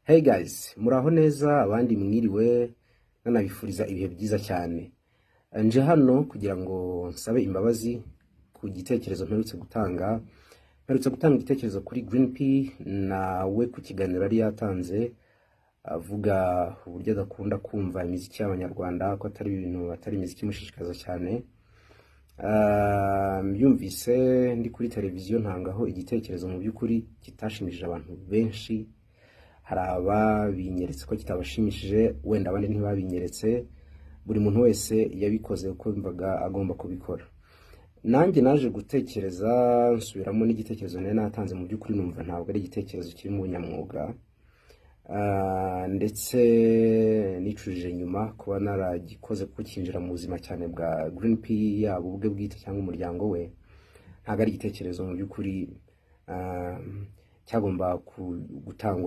Hey guys, muraho neza abandi mwiriwe nanabifuriza ibihe byiza cyane. Nje hano kugira ngo nsabe imbabazi ku gitekerezo mperutse gutanga. Mperutse gutanga igitekerezo kuri Green P nawe ku kiganiro yari yatanze avuga uburyo adakunda kumva imiziki y'abanyarwanda ko atari imiziki imushishikaza cyane. Mbyumvise ndi kuri televiziyo ntangaho igitekerezo mu by'ukuri kitashimishije abantu benshi. Hari ababinyeretse ko kitabashimishije, wenda abandi ntibabinyeretse. Buri muntu wese yabikoze uko yumvaga agomba kubikora. Nanjye naje gutekereza nsubiramo n'igitekerezo nari natanze, mu by'ukuri numva ntabwo ari igitekerezo kiri mu bunyamwuga. Ndetse nicujije nyuma kuba naragikoze kuko kinjira mu buzima cyane bwa Green P, yaba ubwe bwite cyangwa umuryango we. Ntabwo ari igitekerezo mu by'ukuri cyagomba gutangwa